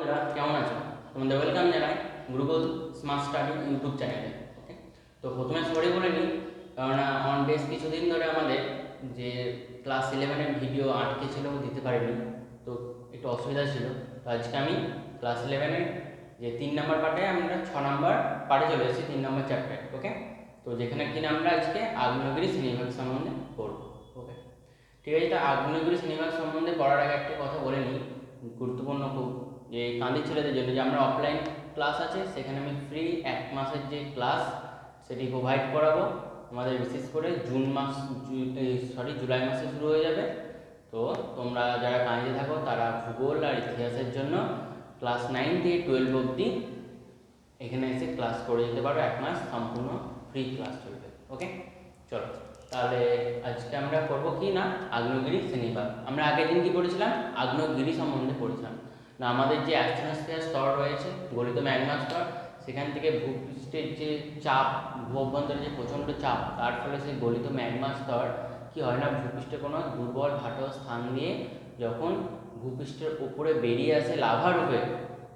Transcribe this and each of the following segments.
বন্ধুরা কেমন আছো? তোমাদের ওয়েলকাম জানাই গুরুকুল স্মার্ট স্টাডি ইউটিউব চ্যানেলে। ওকে, তো প্রথমে সরি বলে নিই, কারণ বেশ কিছুদিন ধরে আমাদের যে ক্লাস 11-এর ভিডিও আটকে ছিল দিতে পারিনি, তো একটু অসুবিধা ছিল। তো আজকে আমি ক্লাস 11-এর যে 3 নম্বর পার্টে আমরা 6 নম্বর পার্টে চলে এসেছি, 3 নম্বর চ্যাপ্টার। ওকে, তো যেখানে কিনা আমরা আজকে আগ্নেয়গিরি শ্রেণীবিভাগ সম্বন্ধে পড়ব। ওকে, ঠিক আছে। তো আগ্নেয়গিরি শ্রেণীবিভাগ সম্বন্ধে পড়ার আগে একটা কথা বলে নিই, গুরুত্বপূর্ণ খুব, যে কাঁদি ছেলেদের জন্য যে আমরা অফলাইন ক্লাস আছে, সেখানে আমি ফ্রি 1 মাসের যে ক্লাস সেটি প্রোভাইড করাবো। আমাদের বিশেষ করে জুলাই মাসে শুরু হয়ে যাবে। তো তোমরা যারা কাঁদিতে থাকো তারা ভূগোল আর ইতিহাসের জন্য ক্লাস 9 থেকে 12 অবধি এখানে এসে ক্লাস করে যেতে পারো। 1 মাস সম্পূর্ণ ফ্রি ক্লাস চলবে। ওকে, চলো তাহলে আজকে আমরা করবো কি না, আগ্নেয়গিরি শ্রেণীবিভাগ। আমরা আগের দিন কি পড়েছিলাম? আগ্নেয়গিরি সম্বন্ধে পড়েছিলাম না। আমাদের যে অ্যাস্ট্রোস্ফিয়ার স্তর রয়েছে, গলিত ম্যাগমা স্তর, সেখান থেকে ভূপৃষ্ঠের যে চাপ, ভূ অভ্যন্তরে যে প্রচণ্ড চাপ, তার ফলে সেই গলিত ম্যাগমা স্তর কি হয় না, ভূপৃষ্ঠে কোনো দুর্বল ভাটো স্থান দিয়ে যখন ভূপৃষ্ঠের উপরে বেরিয়ে আসে লাভা রূপে,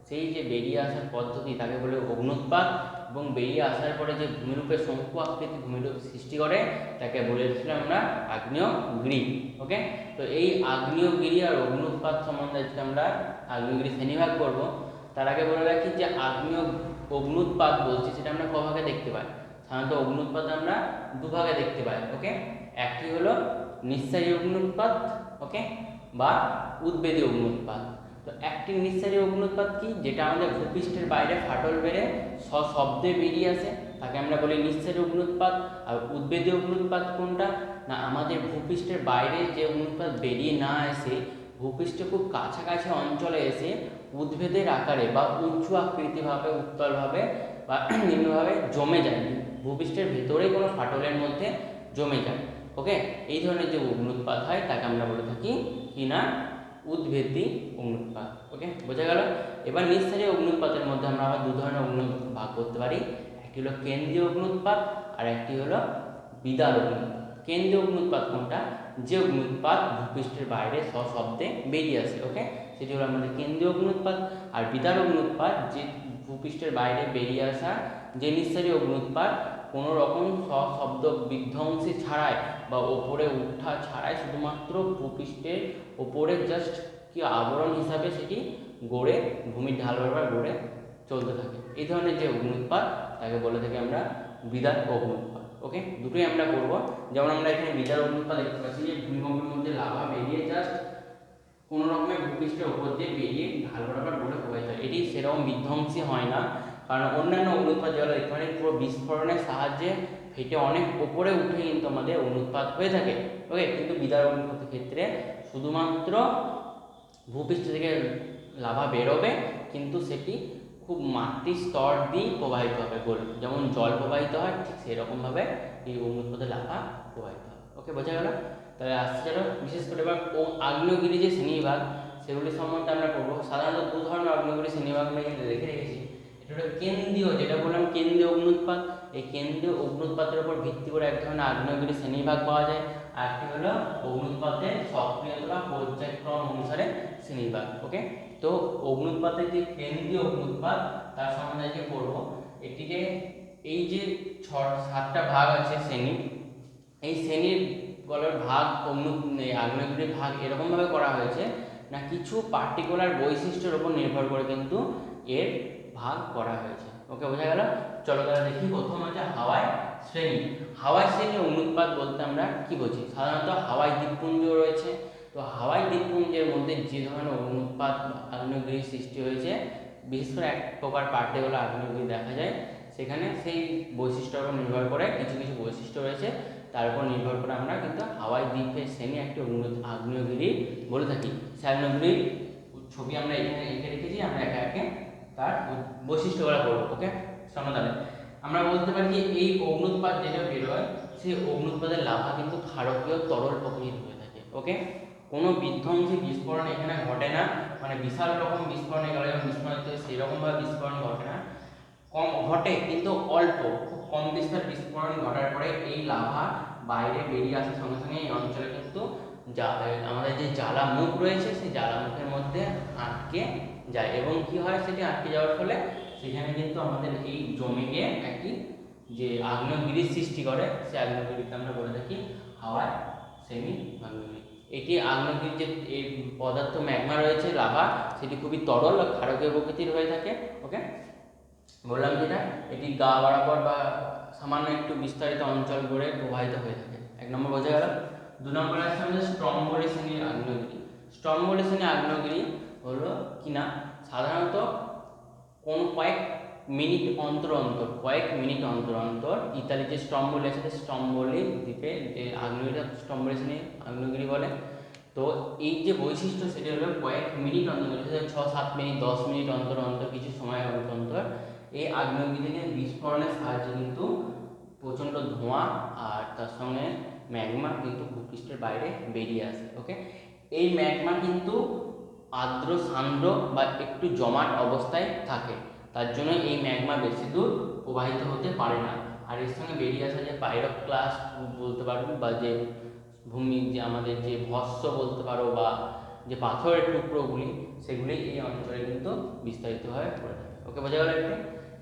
সেই যে বেরিয়ে আসার পদ্ধতি তাকে বলে অগ্নুৎপাত, এবং বেরিয়ে আসার পরে যে ভূমিরূপে শঙ্কু আকৃতি ভূমিরূপ সৃষ্টি করে তাকে বলেছিলাম আমরা আগ্নেয়গিরি। ওকে, তো এই আগ্নেয়গিরি আর অগ্নুৎপাত সম্বন্ধে আজকে আমরা আগ্নেয়গিরি শ্রেণীভাগ করবো। তার আগে বলে রাখি যে অগ্নুৎপাত বলছি, সেটা আমরা কভাগে দেখতে পাই। সাধারণত অগ্নুৎপাত আমরা দুভাগে দেখতে পাই। ওকে, একটি হলো নিঃসারী অগ্নুৎপাত, ওকে, বা উদ্বেদী অগ্নুৎপাত। তো একটি নিঃসারী অগ্নুৎপাত কি, যেটা আমাদের ভূপৃষ্ঠের বাইরে ফাটল বেড়ে সশব্দে বেরিয়ে আসে, তাকে আমরা বলি নিঃসারী অগ্নুৎপাত। আর উদ্বেদী অগ্নুৎপাত কোনটা না, আমাদের ভূপৃষ্ঠের বাইরে যে অগ্নুৎপাত বেরিয়ে না এসে ভূপৃষ্ঠে খুব কাছাকাছি অঞ্চলে এসে উদ্ভিদের আকারে বা উঁচু আকৃতিভাবে, উত্তলভাবে বা নিম্নভাবে জমে যায়, ভূপৃষ্ঠের ভেতরে কোনো ফাটলের মধ্যে জমে যায়। ওকে, এই ধরনের যে অগ্নুৎপাত হয় তাকে আমরা বলে থাকি কি না, উদ্বেদী অগ্নুৎপাত। ওকে, বোঝা গেল। এবার নিঃসারী অগ্নুৎপাতের মধ্যে আমরা আবার দু ধরনের অগ্নুৎপাত ভাগ করতে পারি। একটি হলো কেন্দ্রীয় অগ্নুৎপাত আর একটি হলো বিদার অগ্নুৎপাত। কেন্দ্রীয় অগ্নুৎপাত কোনটা, যে অগ্নুৎপাত ভূপৃষ্ঠের বাইরে সশব্দে বেরিয়ে আসে, ওকে, সেটি হলো আমাদের কেন্দ্রীয় অগ্নুৎপাত। আর বিদার অগ্নুৎপাত যে ভূপৃষ্ঠের বাইরে বেরিয়ে আসা যে নিঃসারী অগ্নুৎপাত, কোনো রকম সশব্দ বিধ্বংসী ছাড়াই বা ওপরে উঠা ছাড়াই শুধুমাত্র ভূপৃষ্ঠের ওপরে জাস্ট কি আবরণ হিসাবে সেটি গড়ে, ভূমির ঢাল বরাবর গড়ে চলতে থাকে। এই ধরনের যে অগ্নুৎপাত তাকে বলে থাকি আমরা বিদার অগ্নুৎপাত। ওকে, দুটোই আমরা করব। যেমন আমরা এখানে বিদার অগ্নুৎপাত দেখতে পাচ্ছি যে ভূমিকম্পের মধ্যে লাভা বেরিয়ে জাস্ট কোনো রকমের ভূপৃষ্ঠের ওপর দিয়ে বেরিয়ে ঢাল বরাবর গড়ে প্রবাহিত হয়। এটি সেরকম বিধ্বংসী হয় না, কারণ অন্যান্য অগ্নুৎপাত যেগুলো এখানে পুরো বিস্ফোরণের সাহায্যে ফেটে অনেক ওপরে উঠে কিন্তু আমাদের অগ্নুৎপাত হয়ে থাকে। ওকে, কিন্তু বিদার অগ্নুৎপাতের ক্ষেত্রে শুধুমাত্র ভূপৃষ্ঠ থেকে লাভা বেরোবে, কিন্তু সেটি খুব মাটির স্তর দিয়েই প্রবাহিত হবে, গোল যেমন জল প্রবাহিত হয় ঠিক সেরকমভাবে এই অগ্নুৎপাতে লাভা প্রবাহিত হয়। ওকে, বোঝা গেল। তাহলে আসছে চলো বিশেষ করে এবার আগ্নেয়গিরি যে শ্রেণীবিভাগ সেগুলি সম্বন্ধে আমরা করবো। সাধারণত দু ধরনের আগ্নেয়গিরি শ্রেণীবিভাগ আমরা এখানে রেখে রেখেছি। এটা হলো কেন্দ্রীয়, যেটা বললাম কেন্দ্রীয় অগ্নুৎপাত। এই কেন্দ্রীয় অগ্নুৎপাতের উপর ভিত্তি করে এক ধরনের আগ্নেয়গিরি শ্রেণীবিভাগ পাওয়া যায়। আর একটি হলো অগ্নুৎপাতের সক্রিয়তা বা পর্যায়ক্রম অনুসারে শ্রেণীবিভাগ। ওকে, তো অগ্নুৎপাতের যে কেন্দ্রীয় অগ্নুৎপাত তার সম্বন্ধে আজকে পড়বো। এটিকে এই যে 7টা ভাগ আছে শ্রেণী, এই শ্রেণীর বলার ভাগ আগ্নেয়গিরির ভাগ এরকমভাবে করা হয়েছে না, কিছু পার্টিকুলার বৈশিষ্ট্যের উপর নির্ভর করে কিন্তু এর ভাগ করা হয়েছে। ওকে, বোঝা গেল। চলো তাহলে দেখি। প্রথম হচ্ছে হাওয়াই শ্রেণী। হাওয়াই শ্রেণী অগ্নুৎপাত বলতে আমরা কি বুঝি? সাধারণত হাওয়াই দ্বীপপুঞ্জ রয়েছে, তো হাওয়াই দ্বীপপুঞ্জের মধ্যে যে ধরনের অগ্নুৎপাত আগ্নেয়গিরি সৃষ্টি হয়েছে, বিশেষ করে এক প্রকার পার্টিকুলার আগ্নেয়গিরি দেখা যায়, সেখানে সেই বৈশিষ্ট্যের উপর নির্ভর করে কিছু কিছু বৈশিষ্ট্য রয়েছে, তার উপর নির্ভর করে আমরা কিন্তু হাওয়াই দ্বীপের শ্রেণী একটি আগ্নেয়গিরি বলে থাকি। সেই আগ্নেয়গিরির ছবি আমরা এখানে এঁকে রেখেছি, আমরা একে একে তার বৈশিষ্ট্যগুলো করবো। ওকে, সমাধানে আমরা বলতে পারি যে এই অগ্নুৎপাত যেটা বেরোয়, সেই অগ্নুৎপাতের লাভা কিন্তু ক্ষারকীয় তরল প্রকৃতির হয়ে থাকে। ওকে, কোনো বিধ্বংসী বিস্ফোরণ এখানে ঘটে না, মানে বিশাল রকম বিস্ফোরণ এগুলো যেমন বিস্ফোরণ হচ্ছে সেরকমভাবে বিস্ফোরণ ঘটে না, কম ঘটে কিন্তু অল্প, খুব কম বিস্তার বিস্ফোরণ ঘটার পরে এই লাভা বাইরে বেরিয়ে আসার সঙ্গে সঙ্গে এই অঞ্চলে কিন্তু আমাদের যে জ্বালামুখ রয়েছে সেই জ্বালামুখের মধ্যে আটকে যায় এবং কি হয় সেটি আটকে যাওয়ার ফলে সেখানে কিন্তু আমাদের এই জমে গিয়ে একটি যে আগ্নেয়গিরির সৃষ্টি করে, সেই আগ্নেয়গিরিকে আমরা বলে থাকি হাওয়ার সেমি আগ্নেয়গিরি। এটি আগ্নেয়গিরির যে এই পদার্থ ম্যাগমা রয়েছে লাভা, সেটি খুবই তরল ও ক্ষারকীয় প্রকৃতির হয়ে থাকে। ওকে, বললাম যেটা এটি গা বরাবর বা সামান্য একটু বিস্তারিত অঞ্চল জুড়ে প্রবাহিত হয়ে থাকে। 1 নম্বর বোঝা গেল। 2 নম্বরে আসছে আমাদের স্ট্রম্বলি শ্রেণীর আগ্নেয়গিরি। স্ট্রম্বলি শ্রেণীর আগ্নেয়গিরি হলো কিনা সাধারণত কোন কয়েক মিনিট অন্তর অন্তর ইতালির যে স্ট্রম্বলি আছে, স্ট্রম্বলি দ্বীপে যে আগ্নেয়গিরি স্ট্রম্বলি শ্রেণীর আগ্নেয়গিরি বলে। তো এই যে বৈশিষ্ট্য সেটি হলো কয়েক মিনিট অন্তর, 6-7 মিনিট 10 মিনিট অন্তর কিছু সময় অন্তর এই আগ্নেয়গিরিকে বিস্ফোরণের সাহায্যে কিন্তু প্রচণ্ড ধোঁয়া আর তার সঙ্গে ম্যাগমা কিন্তু ভূপৃষ্ঠের বাইরে বেরিয়ে আসে। ওকে, এই ম্যাগমা কিন্তু আর্দ্র সান্দ্র বা একটু জমাট অবস্থায় থাকে, তার জন্য এই ম্যাগমা বেশি দূর প্রবাহিত হতে পারে না। আর এর সঙ্গে বেরিয়ে আসা যে পাইরোক্লাস্ট বলতে পারবো বা যে ভূমি যে আমাদের যে ভস্ম বলতে পারো বা যে পাথরের টুকরোগুলি, সেগুলি এই অঞ্চলে কিন্তু বিস্তারিতভাবে পড়ে থাকে। ওকে, বোঝা গেল একটু।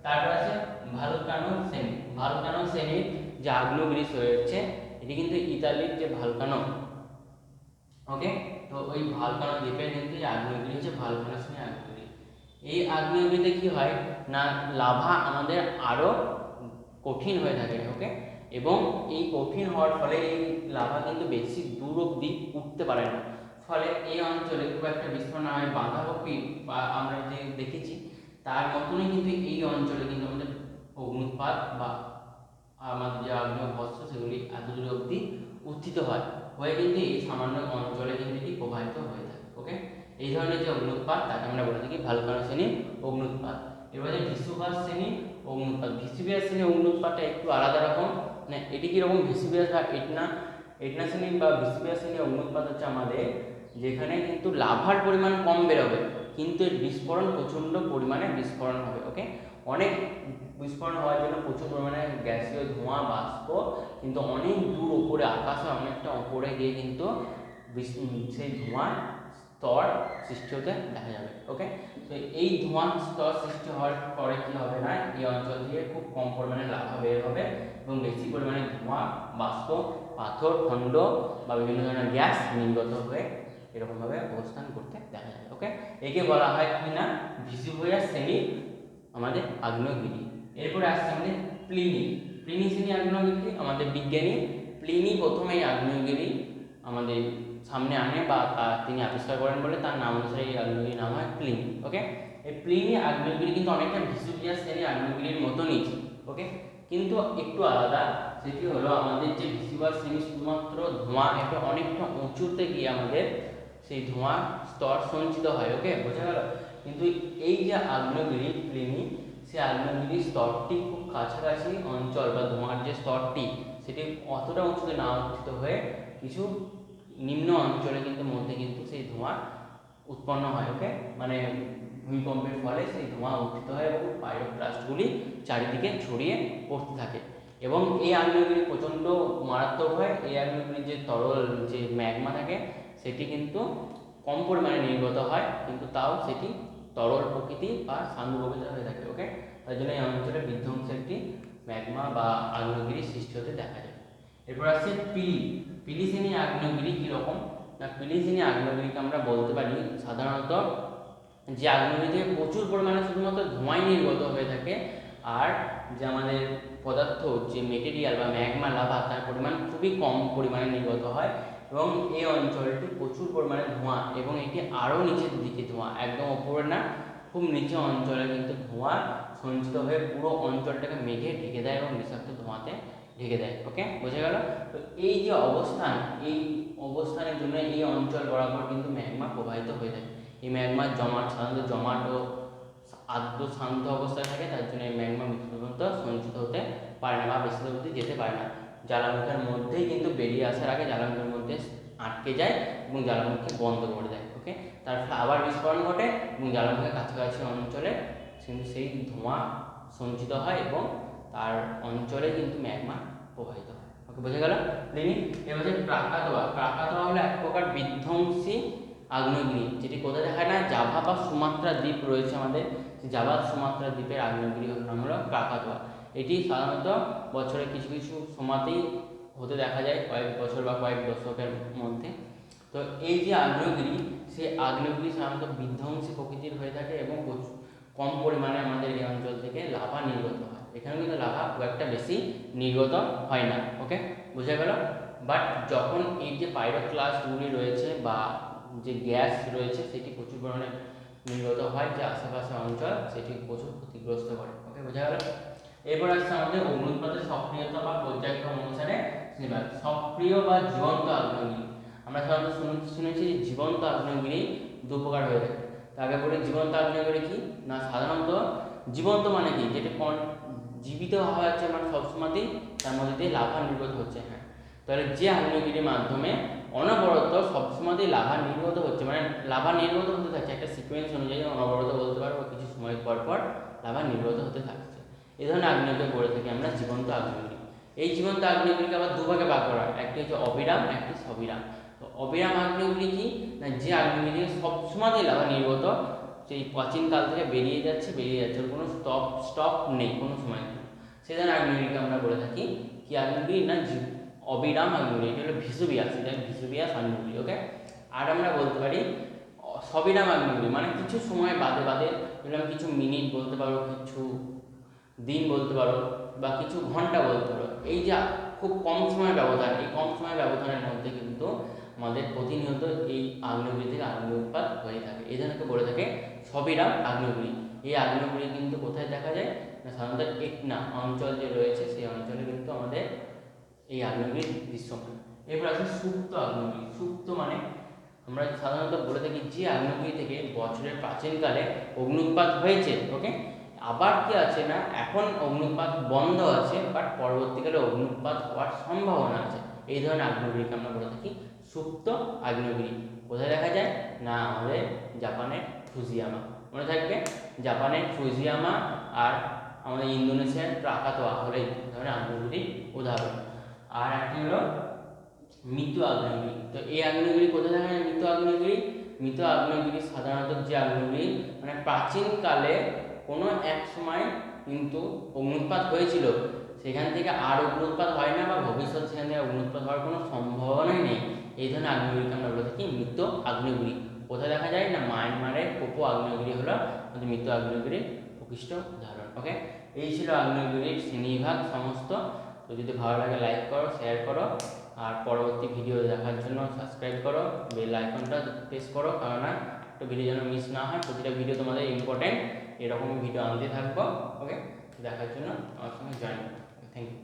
তারপর আছে ভলকানো শ্রেণী। ভলকানো শ্রেণীর যে আগ্নেয়গিরি রয়েছে এটি কিন্তু ইতালির যে ভলকানো, ওকে, তো ওই ভলকানো দ্বীপের কিন্তু এই আগ্নেয়গিরি হচ্ছে ভলকানো শ্রেণীর আগ্নেয়গিরি। এই আগ্নেয়গিরিতে কি হয় না লাভা আমাদের আরো কঠিন হয়ে থাকে। ওকে, এবং এই কঠিন হওয়ার ফলে এই লাভা কিন্তু বেশি দূর অবধি উঠতে পারে না, ফলে এই অঞ্চলে খুব একটা বিস্ফোরণ হয় বাঁধাকপি বা আমরা যে দেখেছি তার মতনই কিন্তু এই অঞ্চলে কিন্তু আমাদের অগ্নুৎপাত বা আমাদের যে আগ্নেয় ভস্ম সেগুলি এত দূর অবধি উত্থিত হয় হয়ে কিন্তু এই সামান্য অঞ্চলে কিন্তু এটি প্রবাহিত হয়ে থাকে। ওকে, এই ধরনের যে অগ্নুৎপাত তাকে আমরা বলে থাকি ভলকানো শ্রেণীর অগ্নুৎপাত। এবার যে ভেসুভিয়াস শ্রেণীর অগ্নুৎপাত। ভেসুভিয়াস শ্রেণীর অগ্নুৎপাতটা একটু আলাদা রকম, মানে এটি কীরকম ভেসুভিয়াস বা এটনা শ্রেণীর বা ভেসুভিয়াস শ্রেণীর অগ্নুৎপাত হচ্ছে আমাদের যেখানে কিন্তু লাভার পরিমাণ কম বেরোবে কিন্তু এর বিস্ফোরণ প্রচণ্ড পরিমাণে বিস্ফোরণ হবে। ওকে, অনেক বিস্ফোরণ হওয়ার জন্য প্রচুর পরিমাণে গ্যাসীয় ধোঁয়া বাষ্প কিন্তু অনেক দূর ওপরে আকাশে অনেকটা ওপরে গিয়ে কিন্তু সেই ধোঁয়ার স্তর সৃষ্টি হতে দেখা যাবে। ওকে, তো এই ধোঁয়ার স্তর সৃষ্টি হওয়ার পরে কি হবে না এই অঞ্চল থেকে খুব কম পরিমাণে লাভা বের হবে এবং বেশি পরিমাণে ধোঁয়া বাষ্প পাথর খণ্ড বা বিভিন্ন ধরনের গ্যাস নির্গত হয়ে এরকমভাবে অবস্থান করতে দেখা যায়। ওকে, একে বলা হয় কি না ভেসুভিয়াস শ্রেণীর আমাদের আগ্নেয়গিরি। এরপরে আসছে আমাদের প্লিনি শ্রেণীর আগ্নেয়গিরি। আমাদের বিজ্ঞানী প্লিনি প্রথমে এই আগ্নেয়গিরি আমাদের সামনে আনে বা তিনি আবিষ্কার করেন বলে তার নাম অনুসারে এই আগ্নেয়গিরির নাম হয় প্লিনি। ওকে, এই প্লিনি আগ্নেয়গিরি কিন্তু অনেকটা ভেসুভিয়াস শ্রেণীর আগ্নেয়গিরির মতনই। ওকে, কিন্তু একটু আলাদা, সেটি হলো আমাদের যে ভেসুভিয়াস শ্রেণী শুধুমাত্র ধোঁয়া একটু অনেকটা উঁচুতে গিয়ে আমাদের সেই ধোঁয়ার স্তর সঞ্চিত হয়। ওকে, বোঝা গেল। কিন্তু এই যে আগ্নেয়গিরি প্লিনি, সেই আগ্নেয়গিরির স্তরটি খুব কাছাকাছি অঞ্চল বা ধোঁয়ার যে স্তরটি সেটি অতটা উঁচুতে না উত্থিত হয়ে কিছু নিম্ন অঞ্চলে কিন্তু মধ্যে কিন্তু সেই ধোঁয়া উৎপন্ন হয়। ওকে, মানে ভূমিকম্পের ফলে সেই ধোঁয়া উত্থিত হয় এবং পাইরোক্লাস্টগুলি চারিদিকে ছড়িয়ে পড়তে থাকে এবং এই আগ্নেয়গিরি প্রচণ্ড মারাত্মক হয়। এই আগ্নেয়গিরির যে তরল যে ম্যাগমা থাকে সেটি কিন্তু কম পরিমাণে নির্গত হয় কিন্তু তাও সেটি তরল প্রকৃতি বা সান্দ্র প্রকৃতির হয়ে থাকে। ওকে, তাই জন্য এই অঞ্চলে বিধ্বংসের একটি ম্যাগমা বা আগ্নেয়গিরির সৃষ্টি হতে দেখা যায়। এরপর আসছে পিলি শ্রেণীর আগ্নেয়গিরি কীরকম না পিলি শ্রেণীর আগ্নেয়গিরিকে আমরা বলতে পারি সাধারণত যে আগ্নেয়গিরি থেকে প্রচুর পরিমাণে শুধুমাত্র ধোঁয়াই নির্গত হয়ে থাকে আর যে আমাদের পদার্থ যে মেটেরিয়াল বা ম্যাগমা লাভা তার পরিমাণ খুবই কম পরিমাণে নির্গত হয় এবং এই অঞ্চলটি প্রচুর পরিমাণে ধোঁয়া এবং এটি আরও নিচের দিকে ধোঁয়া, একদম ওপরে না খুব নিচে অঞ্চলে কিন্তু ধোঁয়া সঞ্চিত হয়ে পুরো অঞ্চলটাকে মেঘে ঢেকে দেয় এবং বিষাক্ত ধোঁয়াতে ঢেকে দেয়। ওকে, বোঝা গেল। তো এই যে অবস্থান, এই অবস্থানের জন্য এই অঞ্চল বরাবর কিন্তু ম্যাগমা প্রবাহিত হয়ে থাকে। এই ম্যাগমার সাধারণত জমাট ও আর্দ্র শান্ত অবস্থায় থাকে, তার জন্য এই ম্যাগমা মৃত্যু পর্যন্ত সঞ্চিত হতে পারে না বা বেশি দূর অবধি যেতে পারে না। জ্বালামুখের মধ্যেই কিন্তু বেরিয়ে আসার আগে জ্বালামুখের মধ্যে আটকে যায় এবং জ্বালামুখী বন্ধ করে দেয়। ওকে, তারপরে আবার বিস্ফোরণ ঘটে এবং জ্বালামুখের কাছাকাছি অঞ্চলে কিন্তু সেই ধোঁয়া সঞ্চিত হয় এবং তার অঞ্চলে কিন্তু ম্যাগমা প্রবাহিত হয়। ওকে, বোঝা গেল প্লিনি। এবার হচ্ছে ক্রাকাতোয়া। ক্রাকাতোয়া হলো এক প্রকার বিধ্বংসী আগ্নেয়গিরি, যেটি কোথায় দেখা যায় না, জাভা বা সুমাত্রা দ্বীপ রয়েছে আমাদের, জাভা সুমাত্রা দ্বীপের আগ্নেয়গিরি নাম হলো কাকাতোয়া। এটি সাধারণত বছরে কিছু কিছু সময়তেই হতে দেখা যায়, কয়েক বছর বা কয়েক দশকের মধ্যে। তো এই যে আগ্নেয়গিরি, সেই আগ্নেয়গিরি সাধারণত বিধ্বংসী প্রকৃতির হয়ে থাকে এবং কম পরিমাণে আমাদের এই অঞ্চল থেকে লাভা নির্গত হয়। এখানে কিন্তু লাভা খুব একটা বেশি নির্গত হয় না। ওকে, বোঝা গেল। বাট যখন এই যে পাইরোক্লাস্টগুলি রয়েছে বা যে গ্যাস রয়েছে সেটি প্রচুর পরিমাণে নির্গত হয়, যে আশেপাশে অঞ্চল সেটি প্রচুর ক্ষতিগ্রস্ত করে। ওকে, বোঝা গেল। এরপর আসছে আমাদের অগ্নুৎপাতের সক্রিয়তা বা পর্যায়ক্রম অনুসারে সিলেবাস। সক্রিয় বা জীবন্ত আগ্নেয়গিরি, আমরা সাধারণত শুনেছি যে জীবন্ত আগ্নেয়গিরি দু প্রকার হয়ে থাকে। আগে বলি জীবন্ত আগ্নেয়গিরি কি না, সাধারণত জীবন্ত মানে কি, যেটা জীবিত হওয়া যাচ্ছে মানে সবসময়তেই তার মধ্যে দিয়ে লাভা নির্গত হচ্ছে। হ্যাঁ, তাহলে যে আগ্নেয়গিরির মাধ্যমে অনবরত সবসময়তেই লাভা নির্গত হচ্ছে, মানে লাভা নির্গত হতে থাকছে একটা সিকোয়েন্স অনুযায়ী, অনবরত বলতে পারবো, কিছু সময় পর পর লাভা নির্গত হতে থাকছে, এই ধরনের আগ্নেয়কে বলে থাকি আমরা জীবন্ত আগ্নেয়গিরি। এই জীবন্ত আগ্নেয়গিরিকে আবার দুভাগে ভাগ করা হয়, একটি হচ্ছে অবিরাম, একটি সবিরাম। তো অবিরাম আগ্নেয়গিরি কি না, যে আগ্নেয়গিরি সবসময়তেই লাভা নির্গত, সেই প্রাচীনকাল থেকে বেরিয়ে যাচ্ছে, ওর কোনো স্টপ নেই কোনো সময়। সেই ধরনের আগ্নেয়গিরিকে আমরা বলে থাকি কি আগ্নেয়গিরি না, অবিরাম আগ্নেয়গিরি। এটা হলো ভিসুভিয়াস, এটা ভিসুভিয়াস আগ্নেয়গিরি। ওকে, আর আমরা বলতে পারি সবিরাম আগ্নেয়গিরি, মানে কিছু সময় বাদে বাদে, কিছু মিনিট বলতে পারো, কিছু দিন বলতে পারো, বা কিছু ঘন্টা বলতে পারো, এই যে খুব কম সময় ব্যবধান, এই কম সময় ব্যবধানের মধ্যে কিন্তু আমাদের প্রতিনিয়ত এই আগ্নেয়গিরি থেকে আগ্নেয়োৎপাত হয়ে থাকে। এই ধরনকে বলে থাকে সবিরাম আগ্নেয়গিরি। এই আগ্নেয়গিরি কিন্তু কোথায় দেখা যায় না, সাধারণত একনা অঞ্চল যে রয়েছে সেই অঞ্চলে কিন্তু আমাদের এই আগ্নেয়গিরি দৃশ্যমান। এরপর আছে সুপ্ত আগ্নেয়গিরি। সুপ্ত মানে আমরা সাধারণত বলে থাকি যে আগ্নেয়গিরি থেকে বছরের প্রাচীনকালে অগ্নুৎপাত হয়েছে। ওকে, আবার কি আছে না, এখন অগ্নুৎপাত বন্ধ আছে, বাট পরবর্তীকালে অগ্নুৎপাত হওয়ার সম্ভাবনা আছে, এই ধরনের আগ্নেয়গিরিকে আমরা বলে থাকি সুপ্ত আগ্নেয়গিরি। কোথায় দেখা যায় না, আমাদের জাপানের ফুজিয়ামা, মনে থাকবে, জাপানের ফুজিয়ামা আর আমাদের ইন্দোনেশিয়ার ক্রাকাতোয়া হলো এই ধরনের আগ্নেয়গিরির উদাহরণ। আর একটি হলো মৃত আগ্নেয়গিরি। তো এই আগ্নেয়গিরি কোথায় দেখা যায়, মৃত আগ্নেয়গিরি, মৃত আগ্নেয়গিরি সাধারণত যে আগ্নেয়গিরি মানে প্রাচীনকালে কোনো এক সময় কিন্তু অগ্নুৎপাত হয়েছিল, সেখান থেকে আর অগ্নুৎপাত হয় না, বা ভবিষ্যতে সেখান থেকে অগ্নুৎপাত হওয়ার কোনো সম্ভাবনাই নেই, এই ধরনের আগ্নেয়গিরিকে আমরা বলে থাকি মৃত আগ্নেয়গিরি। কোথায় দেখা যায় না, মায়ানমারের পোপো আগ্নেয়গিরি হলো মৃত আগ্নেয়গিরির প্রকৃষ্ট উদাহরণ। ওকে, এই ছিল আগ্নেয়গিরির শ্রেণীবিভাগ সমস্ত। তো যদি ভালো লাগে লাইক করো, শেয়ার করো, আর পরবর্তী ভিডিও দেখার জন্য সাবস্ক্রাইব করো, বেল আইকনটা প্রেস করো, কারণ একটা ভিডিও যেন মিস না হয়। প্রতিটা ভিডিও তোমাদের ইম্পর্টেন্ট, এরকম ভিডিও আনতে থাকবো। ওকে, দেখার জন্য আমার সঙ্গে জয়েন করো। Thank you.